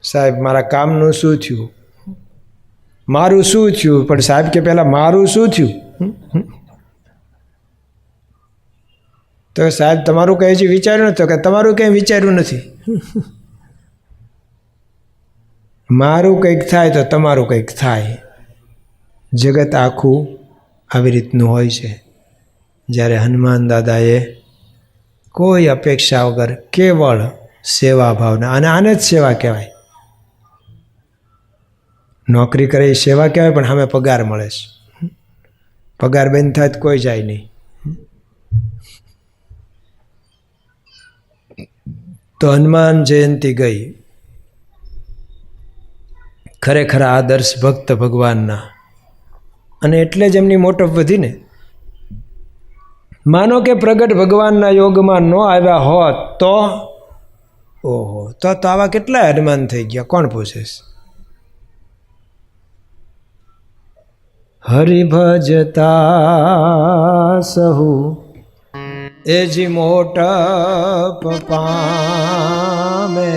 સાહેબ મારા કામનું શું થયું, મારું શું થયું? પણ સાહેબ કે પહેલાં મારું શું થયું? તો સાહેબ તમારું કંઈ હજી વિચાર્યું નથી? કે તમારું કંઈ વિચાર્યું નથી. મારું કંઈક થાય તો તમારું કંઈક થાય. જગત આખું આવી રીતનું હોય છે. જ્યારે હનુમાન દાદાએ કોઈ અપેક્ષા વગર કેવળ સેવા ભાવના, અને આને જ સેવા કહેવાય. નોકરી કરે એ સેવા કહેવાય, પણ સામે પગાર મળે છે. પગાર બંધ થાય તો કોઈ જાય નહીં. તો હનુમાન જયંતી ગઈ. ખરેખર આદર્શ ભક્ત ભગવાનના, અને એટલે જ એમની મોટપ વધીને. માનો કે પ્રગટ ભગવાનના યોગમાં ન આવ્યા હોત તો ઓહો, તો આવા કેટલા હનુમાન થઈ ગયા, કોણ પૂછે છે? હરિભજતા સહુ એજી મોટપ પામે,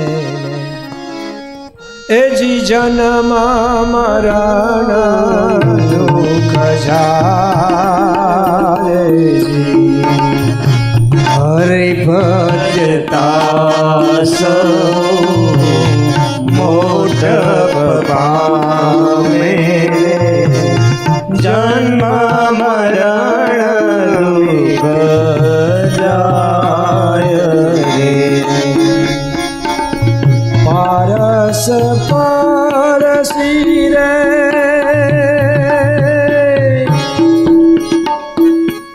એજી જન્મ મરણ દુઃખ જાલે. હરિભજતા સહુ મોટપ પામે, જન્મ મરણ દુઃખ જાય રે. પારસ પરસી રે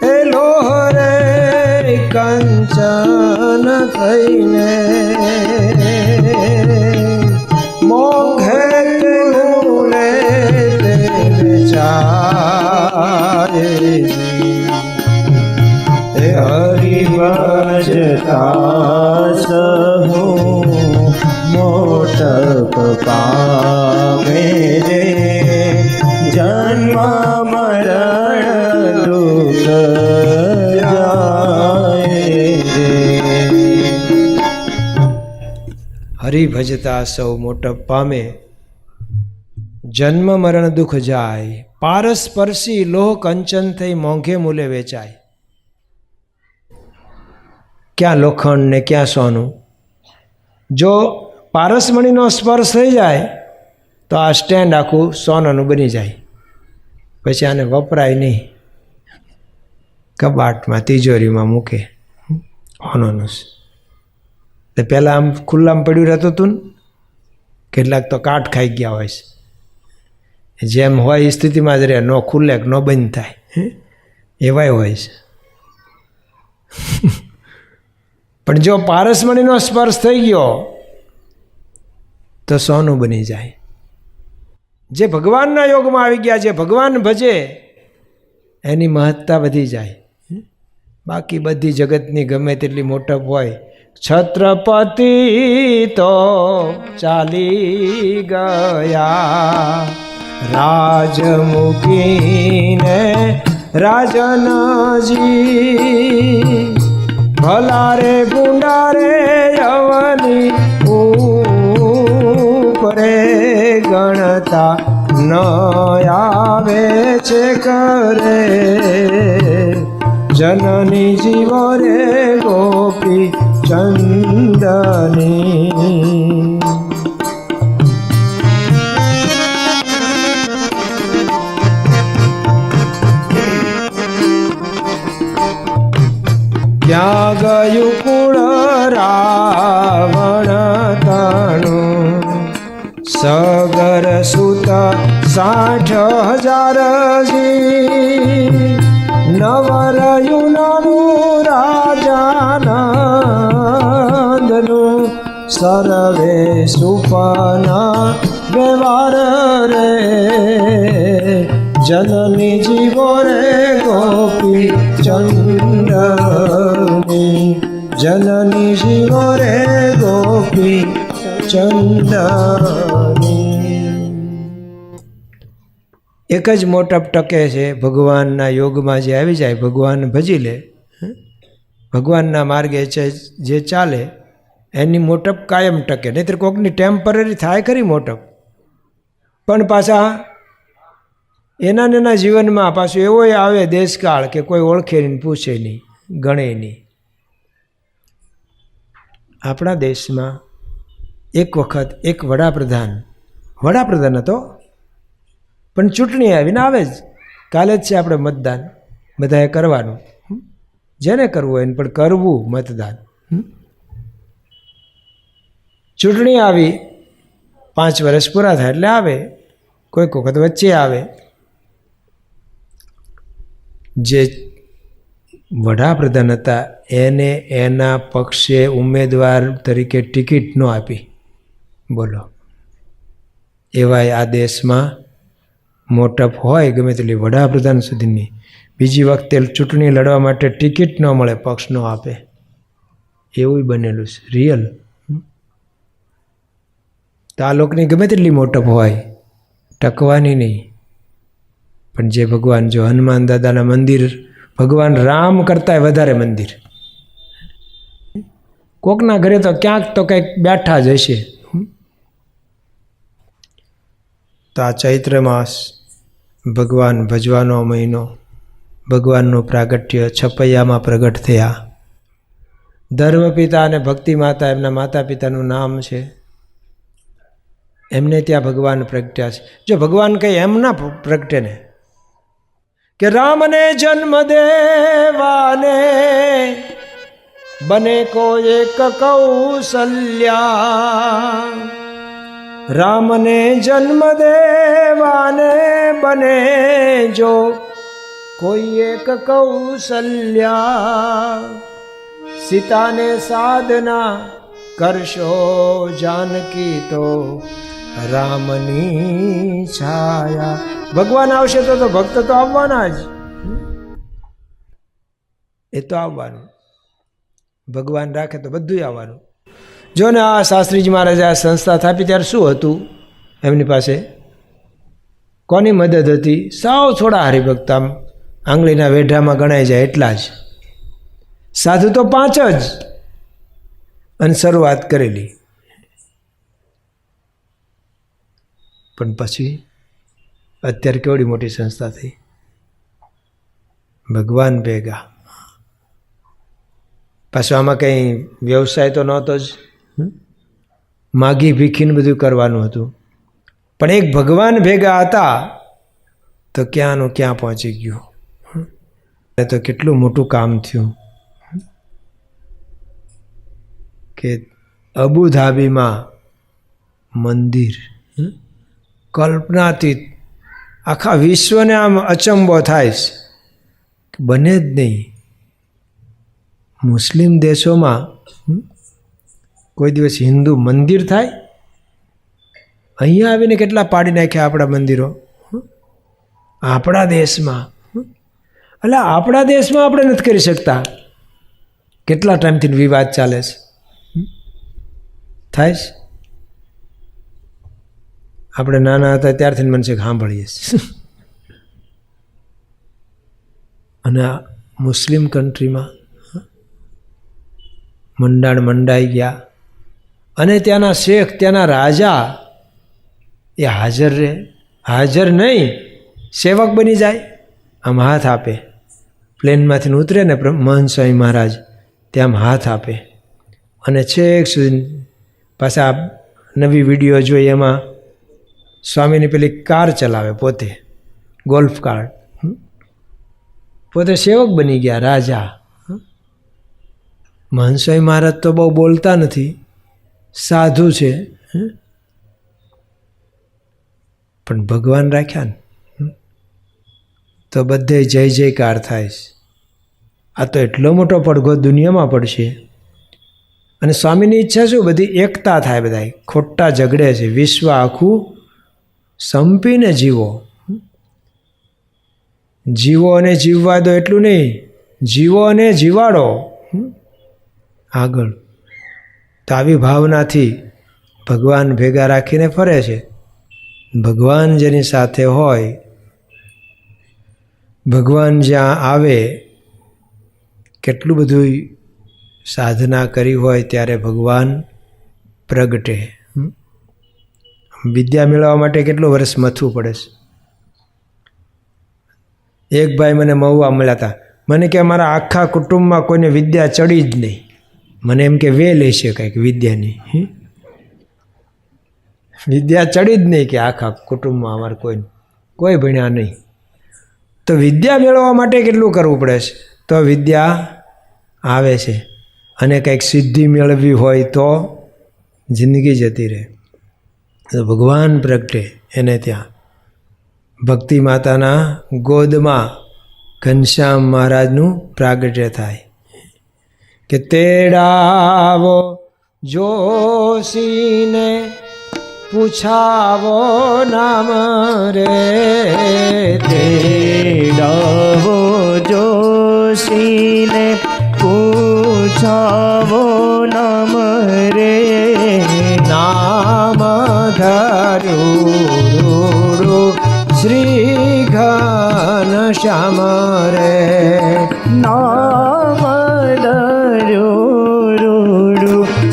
એ લોહરે કંચન થઈને, મોઘે લે હરિભજતા સહુ મોટપ પામે રે, જન્મ મરણ દુઃખ જાય રે. હરિભજતા સૌ મોટપ પામે, જન્મ મરણ દુઃખ જાય. પારસ પરસી લોહ કંચન થઈ, મોંઘે મૂલે વેચાય. ક્યાં લોખંડ ને ક્યાં સોનું? જો પારસમણીનો સ્પર્શ થઈ જાય તો આ સ્ટેન્ડ આખું સોનાનું બની જાય. પછી આને વપરાય નહીં, કબાટમાં તિજોરીમાં મૂકે. હોનોનું તો પહેલાં આમ ખુલ્લામાં પડ્યું રહેતું હતું ને, કેટલાક તો કાટ ખાઈ ગયા હોય છે. જેમ હોય એ સ્થિતિમાં જ રહે, ન ખુલ્લે ન બંધ થાય, એવાય હોય છે. પણ જો પારસમણીનો સ્પર્શ થઈ ગયો તો સોનું બની જાય. જે ભગવાનના યોગમાં આવી ગયા, જે ભગવાન ભજે એની મહત્તા વધી જાય. બાકી બધી જગતની ગમે તેટલી મોટપ હોય, છત્રપતિ તો ચાલી ગયા, રાજ મૂકીને રાજનજી, ભલા રે ગુંડા રે યવની ઉપરે, ગણતા ન આવે છે કરે, જનની જીવો રે ગોપી ચંદની. ક્યાં ગયું કુળ રાવણ તણું, સગર સુત 60,000 નવરયુનાનું રાજાનંદનું, સર્વે સુપના વ્યવહાર રે, જનની જીવો રે ગોપી ચંદની, જનની જીવો રે ગોપી ચંદની. એક જ મોટપ ટકે છે, ભગવાનના યોગમાં જે આવી જાય, ભગવાન ભજી લે, ભગવાનના માર્ગે છે જે ચાલે એની મોટપ કાયમ ટકે, નહીંતર કોકની ટેમ્પરરી થાય ખરી મોટપ, પણ પાછા એના જીવનમાં પાછું એવો આવે દેશકાળ કે કોઈ ઓળખે નહીં, પૂછે નહીં, ગણે નહીં. આપણા દેશમાં એક વખત એક વડાપ્રધાન હતો, પણ ચૂંટણી આવીને આવે જ, કાલે જ છે આપણે મતદાન, બધાએ કરવાનું, જેને કરવું હોય એને, પણ કરવું મતદાન. ચૂંટણી આવી 5 વર્ષ પૂરા થાય એટલે આવે, કોઈક વખત વચ્ચે આવે. જે વડાપ્રધાન હતા એને એના પક્ષે ઉમેદવાર તરીકે ટિકિટ ન આપી, બોલો. એવાય આ દેશમાં મોટપ હોય ગમે તેટલી, વડાપ્રધાન સુધીની બીજી વખતે ચૂંટણી લડવા માટે ટિકિટ ન મળે, પક્ષ ન આપે, એવું બનેલું છે, રિયલ. તો આ લોકોની ગમે તેટલી મોટપ હોય ટકવાની નહીં. પણ જે ભગવાન, જો હનુમાન દાદાના મંદિર ભગવાન રામ કરતાંય વધારે મંદિર, કોકના ઘરે તો ક્યાંક તો કંઈક બેઠા જ હશે. તો આ ચૈત્ર માસ ભગવાન ભજવાનો મહિનો, ભગવાનનું પ્રાગટ્ય છપૈયામાં પ્રગટ થયા. ધર્મપિતા અને ભક્તિ માતા એમના માતા પિતાનું નામ છે, એમને ત્યાં ભગવાન પ્રગટ્યા છે. જો ભગવાન કંઈ એમ ના પ્રગટે ને કે રામને જન્મ દેવાને બને કો એક કૌશલ્યા, રામને જન્મ દેવાને બને જો કોઈ એક કૌશલ્યા, સીતાને સાધના કરશો જાનકી તો રામની છાયા. ભગવાન આવશે તો ભક્ત તો આવવાના જ, એ તો આવવાનું. ભગવાન રાખે તો બધું આવવાનું. જો ને આ શાસ્ત્રીજી મહારાજે આ સંસ્થા સ્થાપી ત્યારે શું હતું એમની પાસે, કોની મદદ હતી? સાવ થોડા હરિભક્ત, આમ આંગળીના વેઢામાં ગણાઈ જાય એટલા જ. સાધુ તો 5 જ, અને શરૂઆત કરેલી. પણ પછી અત્યારે કેવડી મોટી સંસ્થા થઈ, ભગવાન ભેગા. પાછું આમાં કંઈ વ્યવસાય તો નહોતો જ, માગી ભીખીને બધું કરવાનું હતું. પણ એક ભગવાન ભેગા હતા તો ક્યાંનું ક્યાં પહોંચી ગયું. તો કેટલું મોટું કામ થયું કે અબુધાબીમાં મંદિર, કલ્પનાતીત, આખા વિશ્વને આમ અચંબો થાય છે, બને જ નહીં. મુસ્લિમ દેશોમાં કોઈ દિવસ હિન્દુ મંદિર થાય? અહીંયા આવીને કેટલા પાડી નાખ્યા આપણા મંદિરો આપણા દેશમાં. એટલે આપણા દેશમાં આપણે નથી કરી શકતા. કેટલા ટાઈમથી વિવાદ ચાલે છે, થાય છે. આપણે નાના હતા ત્યારથી મને છે સાંભળીએ છીએ. અને મુસ્લિમ કન્ટ્રીમાં મંડાઈ ગયા, અને ત્યાંના શેખ, ત્યાંના રાજા એ હાજર નહીં, સેવક બની જાય. આમ હાથ આપે, પ્લેનમાંથી ઉતરે ને મહંત સ્વામી મહારાજ ત્યાં હાથ આપે, અને છેક સુધી પાછા નવી વિડીયો જોઈ, એમાં સ્વામીની પેલી કાર ચલાવે, પોતે ગોલ્ફ કાર, પોતે સેવક બની ગયા, રાજા. મહંત સ્વામી મહારાજ તો બહુ બોલતા નથી, સાધુ છે, પણ ભગવાન રાખ્યા ને તો બધે જય જયકાર થાય છે. આ તો એટલો મોટો પડઘો દુનિયામાં પડશે. અને સ્વામીની ઈચ્છા શું? બધી એકતા થાય, બધા ખોટા ઝઘડે છે. વિશ્વ આખું સંપીને જીવો. જીવો અને જીવવા દો એટલું નહીં, જીવો અને જીવાડો આગળ. તો આવી ભાવનાથી ભગવાન ભેગા રાખીને ફરે છે. ભગવાન જેની સાથે હોય, ભગવાન જ્યાં આવે, કેટલું બધું સાધના કરી હોય ત્યારે ભગવાન પ્રગટે. વિદ્યા મેળવવા માટે કેટલું વર્ષ મથવું પડે છે. એક ભાઈ મને મહુવા મળ્યા હતા. મને કે અમારા આખા કુટુંબમાં કોઈને વિદ્યા ચડી જ નહીં. મને એમ કે વે લેશે કંઈક વિદ્યાની. વિદ્યા ચડી જ નહીં કે આખા કુટુંબમાં અમારે કોઈ ભણ્યા નહીં. તો વિદ્યા મેળવવા માટે કેટલું કરવું પડે છે તો વિદ્યા આવે છે. અને કંઈક સિદ્ધિ મેળવવી હોય તો જિંદગી જતી રહે. તો ભગવાન પ્રગટે એને ત્યાં ભક્તિ માતાના ગોદમાં ઘનશ્યામ મહારાજનું પ્રાગટ્ય થાય કે તેડાવો જોશીને પૂછાવો નામ રે. તેડાવો જોશીને પૂછાવો નામ રે. નામ ધર્યું શ્રી ઘનશ્યામ રે. નામ ધર્યું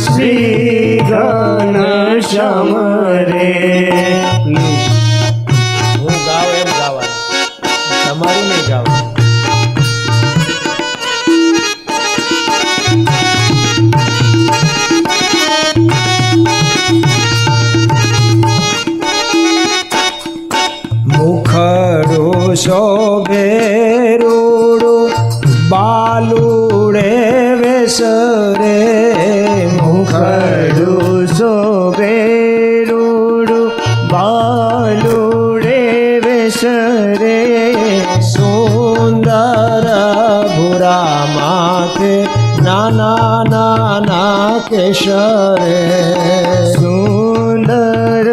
શ્રી ઘનશ્યામ રે. હું ગાવ એમ ગાવા, તમારું નહીં ગાવ. મુખડું શોભે રૂડું બાલુડે વેસરે. મુખડું શોભે રૂડું બાલુડે વેસરે. સુંદર ભૂરા માથે નાના નાના કેશરે. સુંદર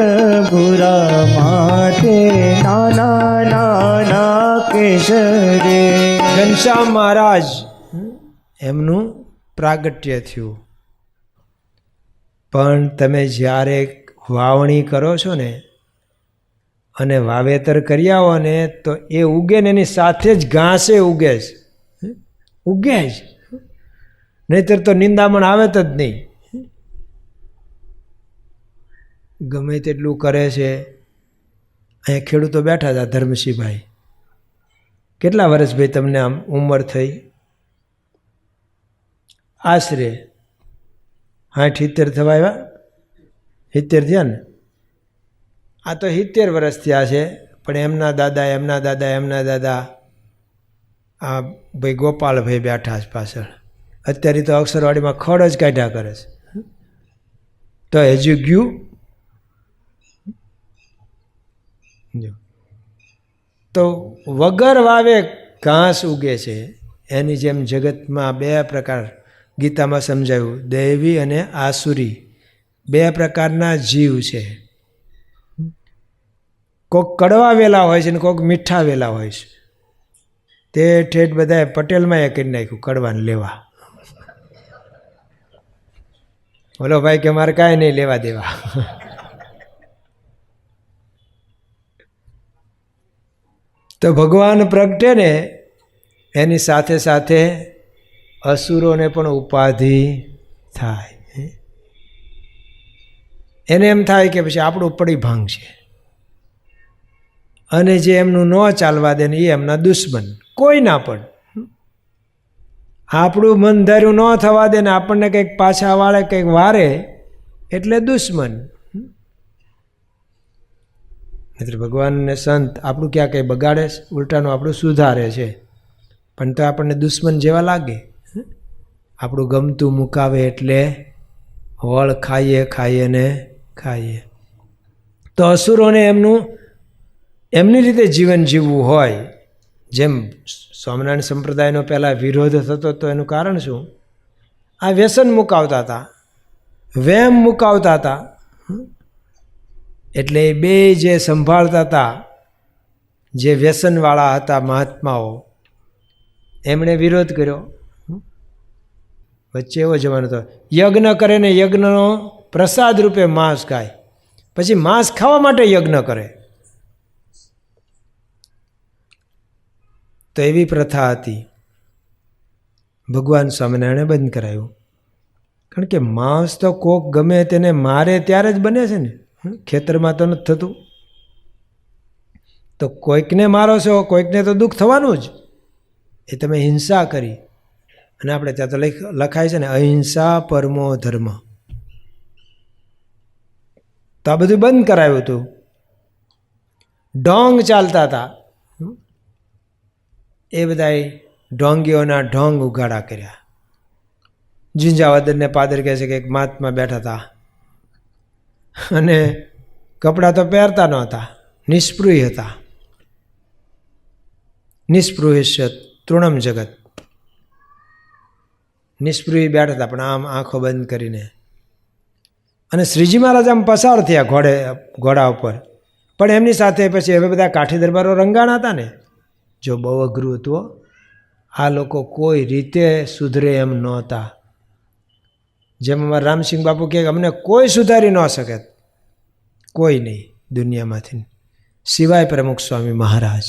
ભૂરા માથે નાના નાના કેશરે. ઘનશ્યામ મહારાજ એમનું પ્રાગટ્ય થયું. પણ તમે જ્યારે વાવણી કરો છો ને અને વાવેતર કરી આવો ને તો એ ઉગે ને એની સાથે જ ઘાસે ઉગે છે. ઉગે જ, નહીતર તો નિંદામણ આવે જ નહીં. ગમે તેટલું કરે છે. અહીંયા ખેડૂતો બેઠા હતા, ધર્મસિંહભાઈ. કેટલા વર્ષ ભાઈ તમને આમ ઉંમર થઈ? આશરે 60-70 થવા આવ્યા. 70 થયા ને? આ તો 70 વર્ષ થયા છે. પણ એમના દાદા આ ભાઈ ગોપાલભાઈ બેઠા છે પાછળ. અત્યારે તો અક્ષરવાડીમાં ખડ જ કાઢ્યા કરે છે. તો હજુ ગયું. તો વગર વાવે ઘાસ ઉગે છે. એની જેમ જગતમાં 2 પ્રકાર ગીતામાં સમજાયું, દૈવી અને આસુરી. 2 પ્રકારના જીવ છે. કોક કડવા વેલા હોય છે ને કોક મીઠા વેલા હોય છે. તે ઠેઠ બધાએ પટેલમાં એ કરી નાખ્યું કડવાને લેવા. બોલો ભાઈ કે મારે કાંઈ નહીં લેવા દેવા. તો ભગવાન પ્રગટે ને એની સાથે સાથે અસુરોને પણ ઉપાધિ થાય. એને એમ થાય કે પછી આપણું પડી ભાંગ છે. અને જે એમનું ન ચાલવા દે ને એ એમના દુશ્મન. કોઈ ના પણ આપણું મન ધાર્યું ન થવા દે ને આપણને કંઈક પાછા વાળે કંઈક વારે એટલે દુશ્મન. એટલે ભગવાનને સંત આપણું ક્યાં કંઈ બગાડે, ઉલટાનું આપણું સુધારે છે. પણ તો આપણને દુશ્મન જેવા લાગે. આપણું ગમતું મુકાવે એટલે વળ ખાઈએ ને ખાઈએ. તો અસુરોને એમની રીતે જીવન જીવવું હોય. જેમ સ્વામિનારાયણ સંપ્રદાયનો પહેલાં વિરોધ થતો તો એનું કારણ શું? આ વ્યસન મુકાવતા હતા, વેમ મુકાવતા હતા. એટલે એ 2 જે સંભાળતા હતા, જે વ્યસનવાળા હતા મહાત્માઓ, એમણે વિરોધ કર્યો. વચ્ચે એવો જમાનો હતો, યજ્ઞ કરે ને યજ્ઞનો પ્રસાદ રૂપે માંસ ખાય, પછી માંસ ખાવા માટે યજ્ઞ કરે. તો એવી પ્રથા હતી. ભગવાન સ્વામિનારાયણે બંધ કરાયું. કારણ કે માંસ તો કોક ગમે તેને મારે ત્યારે જ બને છે ને, ખેતરમાં તો નથી થતું. તો કોઈકને મારો છો, કોઈકને તો દુઃખ થવાનું જ. એ તમે હિંસા કરી, અને આપણે ત્યાં તો લખાય છે ને અહિંસા પરમો ધર્મ. તો આ બધું બંધ કરાયું હતું. ઢોંગ ચાલતા હતા, એ બધા ઢોંગીઓના ઢોંગ ઉગાડા કર્યા. ઝીંઝાવદરને પાદર કહે છે કે એક મહાત્મા બેઠા હતા અને કપડાં તો પહેરતા નહોતા, નિસ્પૃહી હતા. નિસ્પૃહિષ્ય તૃણમ જગત. નિસ્પૃહી બેઠા હતા પણ આમ આંખો બંધ કરીને. અને શ્રીજી મહારાજ આમ પસાર થયા ઘોડા ઉપર. પણ એમની સાથે પછી હવે બધા કાઠી દરબારો રંગાણા હતા ને, જો બહુ અઘરું હતું. આ લોકો કોઈ રીતે સુધરે એમ નહોતા. જેમ અમારા રામસિંહ બાપુ કહે અમને કોઈ સુધારી ન શકે, કોઈ નહીં દુનિયામાંથી, સિવાય પ્રમુખ સ્વામી મહારાજ.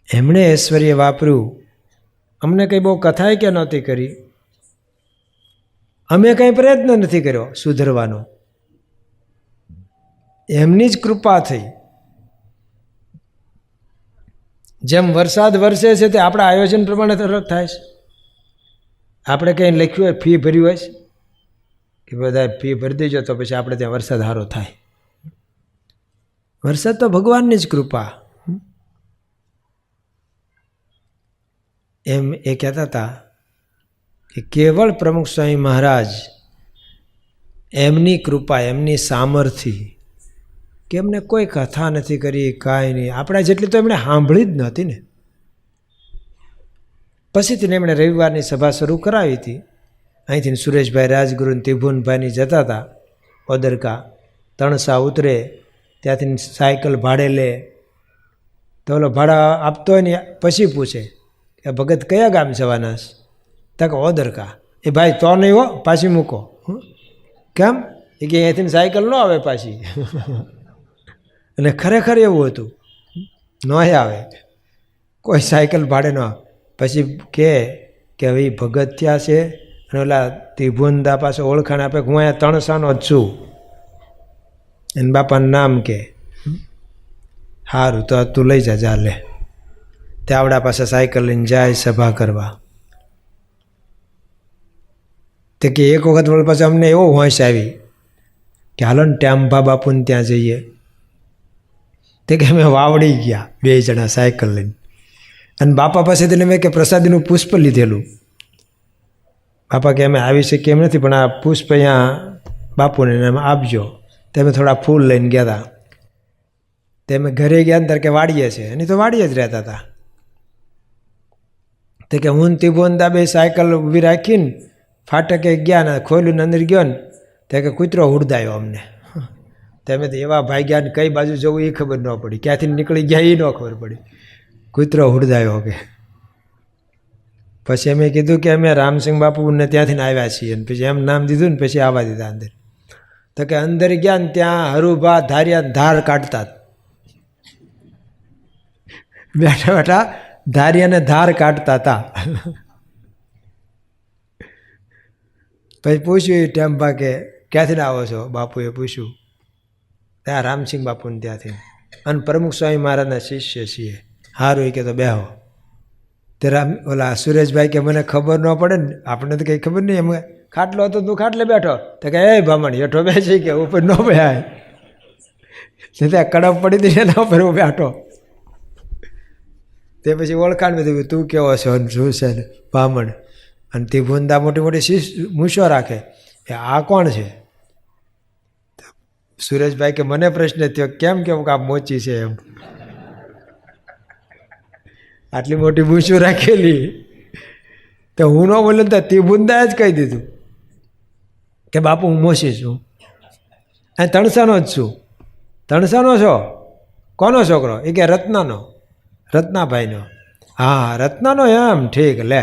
એમણે ઐશ્વર્ય વાપર્યું. અમને કંઈ બહુ કથાય કે નહોતી કરી, અમે કંઈ પ્રયત્ન નથી કર્યો સુધરવાનો. એમની જ કૃપા થઈ. જેમ વરસાદ વરસે છે તે આપણા આયોજન પ્રમાણે તરત થાય છે. આપણે કંઈ લખ્યું હોય, ફી ભર્યું હોય કે બધા ફી ભરી દેજો તો પછી આપણે ત્યાં વરસાદ સારો થાય. વરસાદ તો ભગવાનની જ કૃપા. એમ એ કહેતા હતા કે કેવળ પ્રમુખ સ્વામી મહારાજ એમની કૃપા, એમની સામર્થ્ય, કે એમને કોઈ કથા નથી કરી, કાંઈ નહીં. આપણા જેટલી તો એમણે સાંભળી જ નહોતી ને. પછીથી એમણે રવિવારની સભા શરૂ કરાવી હતી. અહીંથી સુરેશભાઈ રાજગુરુ ત્રિભુવનભાઈની જતા હતા ઓદરકા, તણસા ઉતરે, ત્યાંથી સાયકલ ભાડે લે. તો ઓલો ભાડા આપતો હોય ને પછી પૂછે કે ભગત કયા ગામ જવાના છે? તો કે ઓદરકા. એ ભાઈ તો નહીં હો, પાછી મૂકો. કેમ? એ કે અહીંથી સાયકલ ન આવે પાછી. અને ખરેખર એવું હતું, ન આવે, કોઈ સાયકલ ભાડે ન આવે. પછી કે હવે ભગત થયા છે અને ઓલા ત્રિભુવનદા પાસે ઓળખાણ આપે કે હું અહીંયા તણસાનો જ છું, એને બાપાનું નામ કે. સારું તો તું લઈ જા, જા લે. તે આવડા પાસે સાયકલ લઈને જાય સભા કરવા. તે કે એક વખત વળી પાછું અમને એવો હોંશ આવી કે હાલો ને ટ્યાંભા બાપુને ત્યાં જઈએ. તે કે અમે વાવડી ગયા 2 જણા સાયકલ લઈને, અને બાપા પાસેથી મેં કે પ્રસાદીનું પુષ્પ લીધેલું. બાપા કે અમે આવી શકીએ એમ નથી, પણ આ પુષ્પ અહીંયા બાપુને એમ આપજો. તમે થોડા ફૂલ લઈને ગયા હતા. તે અમે ઘરે ગયા ને ત્યારે કે વાડીએ છે, એની તો વાડીએ જ રહેતા હતા. તે કે હું ત્રિભુવનદા બે સાયકલ ઊભી રાખીને ફાટકે ગયા ને ખોલ્યું ને અંદર ગયો ને તે કે કૂતરો હુડદાયો અમને. તમે તો એવા ભાગ્યા ને કઈ બાજુ જવું એ ખબર ન પડી, ક્યાંથી નીકળી ગયા એ ન ખબર પડી. કૂતરો હુડદાયો કે. પછી અમે કીધું કે અમે રામસિંહ બાપુને ત્યાંથી આવ્યા છીએ, ને પછી એમ નામ દીધું ને પછી આવવા દીધા અંદર. તો કે અંદર ગયા ને ત્યાં હરુભા ધાર્યા ધાર કાઢતા, બેઠા બેઠા ધાર્યાને ધાર કાઢતા હતા. પછી પૂછ્યું ટેમ્પા કે ક્યાંથી આવો છો? બાપુએ પૂછ્યું. ત્યાં રામસિંહ બાપુને ત્યાંથી, અને પ્રમુખ સ્વામી મહારાજના શિષ્ય છીએ. સારું એ કે તો બેહો. તે ઓલા સુરેશભાઈ કે મને ખબર ન પડે ને, આપણને તો કંઈ ખબર નહીં, એમ ખાટલો હતો તું ખાટલે બેઠો. તો કે એ ભામણ હેઠો બેસી કે ઉપર ન બેહાય. ત્યાં કડપ પડી હતી એના ઉપર હું બેઠો. તે પછી ઓળખાણ બધું તું કેવો છો શું છે ને ભામણ. અને તે ભૂંદા મોટી મોટી મૂછો રાખે, એ આ કોણ છે? સુરેશભાઈ કે મને પ્રશ્ન થયો કેમ કેવું કે આ મોચી છે એમ, આટલી મોટી મૂછું રાખેલી. તો હું ન બોલ્યો તો તે ભૂંદાએ જ કહી દીધું કે બાપુ હું મોચી છું, અહીં તણસાનો જ છું. તણસાનો છો? કોનો છોકરો? એ કે રત્નાનો, રત્નાભાઈનો. હા રત્નાનો એમ, ઠીક લે.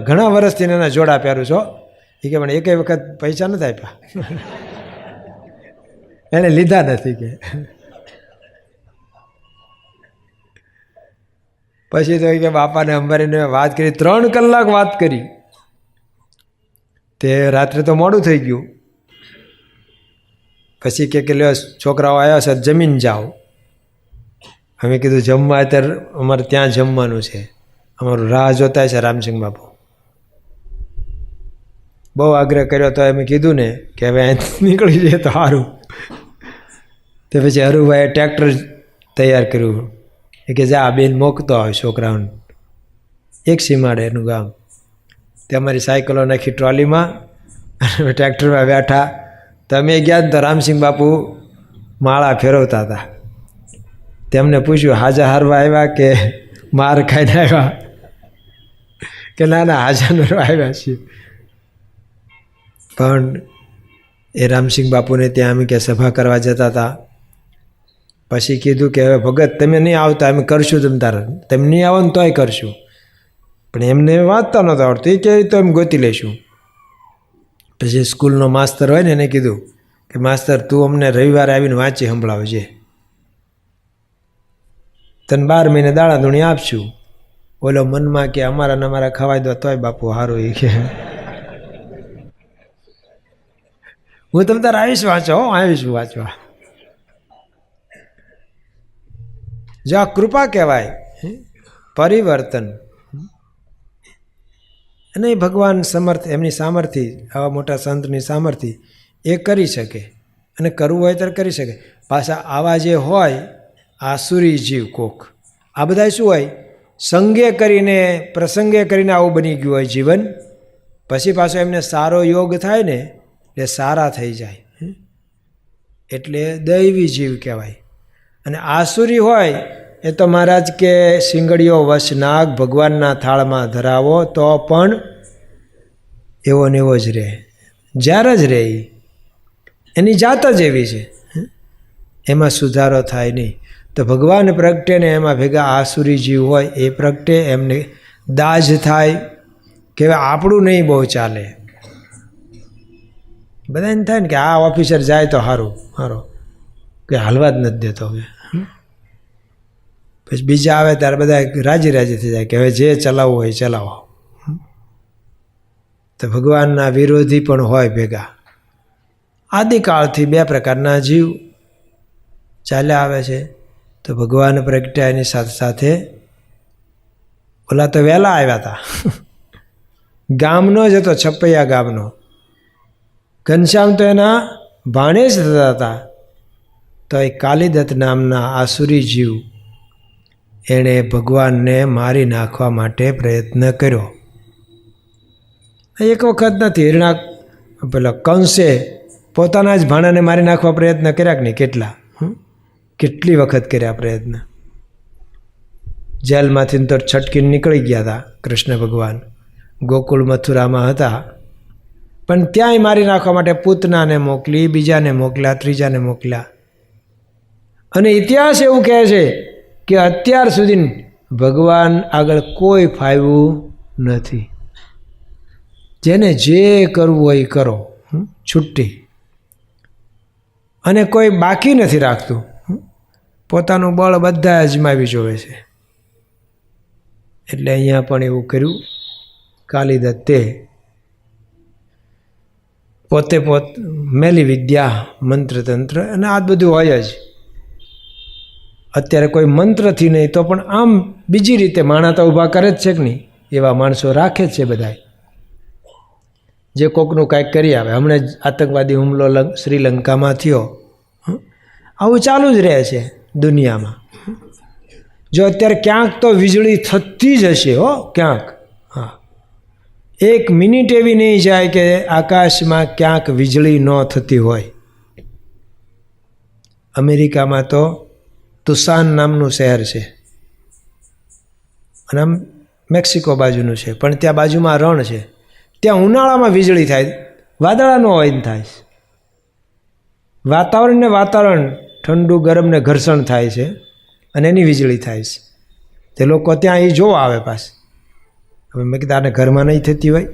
ઘણા વર્ષથી એના જોડા પહેરું છો. એ કે પણ એક વખત પૈસા નથી આપ્યા, એને લીધા નથી કે. પછી તો કે બાપાને અંબારીને વાત કરી, 3 કલાક વાત કરી. તે રાત્રે તો મોડું થઈ ગયું. પછી કે લ્યો છોકરાઓ આવ્યા છે જમીન જાઓ. અમે કીધું જમવા અત્યારે અમારે ત્યાં જમવાનું છે, અમારું રાહ જોતા છે રામસિંહ બાપુ. બહુ આગ્રહ કર્યો તો અમે કીધું ને કે હવે અહીંથી નીકળી જઈએ તો સારું. તે પછી હરુભાઈએ ટ્રેક્ટર તૈયાર કર્યું. એ કે જા બેન મોકતો આવે છોકરાઓને. એક સીમાડે એનું ગામ. તે અમારી સાયકલો નાખી ટ્રોલીમાં અને ટ્રેક્ટરમાં બેઠા. તમે ગયા ને તો રામસિંહ બાપુ માળા ફેરવતા હતા. તેમને પૂછ્યું હાજા હારવા આવ્યા કે માર ખાઈને આવ્યા? કે ના ના હાજા નરવા આવ્યા છીએ. પણ એ રામસિંહ બાપુને ત્યાં અમે કે સભા કરવા જતા હતા. પછી કીધું કે હવે ભગત તમે નહીં આવતા અમે કરશું તમે તારે, તમે નહીં આવો ને તોય કરશું. પણ એમને વાંચતા નહોતા આવડતું. એ કહે તો એમ ગોતી લઈશું. પછી સ્કૂલનો માસ્તર હોય ને એને કીધું કે માસ્તર તું અમને રવિવારે આવીને વાંચી સંભળાવજે, તને 12 મહિને દાણા ધૂણી આપશું. ઓલો મનમાં કે અમારા ને અમારા ખવાઈ દો તોય બાપુ સારું. એ કે હું તમે તારે આવીશ વાંચો, આવીશું વાંચવા. જો આ કૃપા કહેવાય, પરિવર્તન. અને એ ભગવાન સમર્થ, એમની સામર્થ્ય, આવા મોટા સંતની સામર્થ્ય એ કરી શકે. અને કરવું હોય ત્યારે કરી શકે. પાછા આવા જે હોય આસુરી જીવ કોક, આ બધા શું હોય સંગે કરીને પ્રસંગે કરીને આવું બની ગયું હોય જીવન. પછી પાછો એમને સારો યોગ થાય ને એટલે સારા થઈ જાય, એટલે દૈવી જીવ કહેવાય. અને આસુરી હોય એ તો મહારાજ કે સિંગડીઓ વસનાગ ભગવાનના થાળમાં ધરાવો તો પણ એવો ને એવો જ રહે, જ્યારે જ રહે. એની જાત જ એવી છે, એમાં સુધારો થાય નહીં. તો ભગવાન પ્રગટે ને એમાં ભેગા આસુરી જીવ હોય એ પ્રગટે, એમને દાજ થાય કે આપણું નહીં બહુ ચાલે. બધાને થાય ને કે આ ઓફિસર જાય તો સારું સારું, કે હાલવા જ નથી દેતો. હવે પછી બીજા આવે ત્યારે બધા રાજી રાજી થઈ જાય કે હવે જે ચલાવવું હોય ચલાવો. તો ભગવાનના વિરોધી પણ હોય ભેગા. આદિકાળથી 2 પ્રકારના જીવ ચાલ્યા આવે છે. તો ભગવાન પ્રગટ્યાની સાથે સાથે ઓલા તો વહેલા આવ્યા હતા. ગામનો જ હતો, છપૈયા ગામનો. ઘનશ્યામ તો એના ભાણેજ થતા હતા. તો એ કાલિદત્ત નામના આસુરી જીવ એણે ભગવાનને મારી નાખવા માટે પ્રયત્ન કર્યો. એક વખત નથી, પેલા કંસે પોતાના જ ભાણાને મારી નાખવા પ્રયત્ન કર્યા કે નહીં? કેટલી વખત કર્યા પ્રયત્ન. જેલમાંથી તો છટકીને નીકળી ગયા હતા કૃષ્ણ ભગવાન, ગોકુળ મથુરામાં હતા. પણ ત્યાંય મારી નાખવા માટે પૂતનાને મોકલી, બીજાને મોકલ્યા, ત્રીજાને મોકલ્યા. અને ઇતિહાસ એવું કહે છે કે અત્યાર સુધી ભગવાન આગળ કોઈ ફાવ્યું નથી. જેને જે કરવું હોય એ કરો, છુટ્ટી. અને કોઈ બાકી નથી રાખતું, પોતાનું બળ બધા અજમાવી જોવે છે. એટલે અહીંયા પણ એવું કર્યું. કાલિદત્તે પોતે મેલી વિદ્યા, મંત્ર તંત્ર અને આ બધું હોય જ. અત્યારે કોઈ મંત્રથી નહીં તો પણ આમ બીજી રીતે માણા તો ઊભા કરે જ છે કે નહીં? એવા માણસો રાખે જ છે બધા, જે કોકનું કાંઈક કરી આવે. હમણાં જ આતંકવાદી હુમલો શ્રીલંકામાં થયો. આવું ચાલુ જ રહે છે દુનિયામાં. જો અત્યારે ક્યાંક તો વીજળી થતી જ હશે, હો ક્યાંક. હા, 1 મિનિટ એવી નહીં જાય કે આકાશમાં ક્યાંક વીજળી ન થતી હોય. અમેરિકામાં તો તુસાન નામનું શહેર છે, અને આમ મેક્સિકો બાજુનું છે, પણ ત્યાં બાજુમાં રણ છે. ત્યાં ઉનાળામાં વીજળી થાય, વાદળા ન હોય ને થાય. વાતાવરણ ને વાતાવરણ ઠંડુ ગરમ ને ઘર્ષણ થાય છે, અને એની વીજળી થાય છે. તે લોકો ત્યાં એ જોવા આવે પાસ. હવે મેં કીધું આને ઘરમાં નહીં થતી હોય,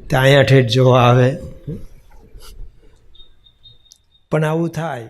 ત્યાં અહીંયા ઠેઠ જોવા આવે. પણ આવું થાય.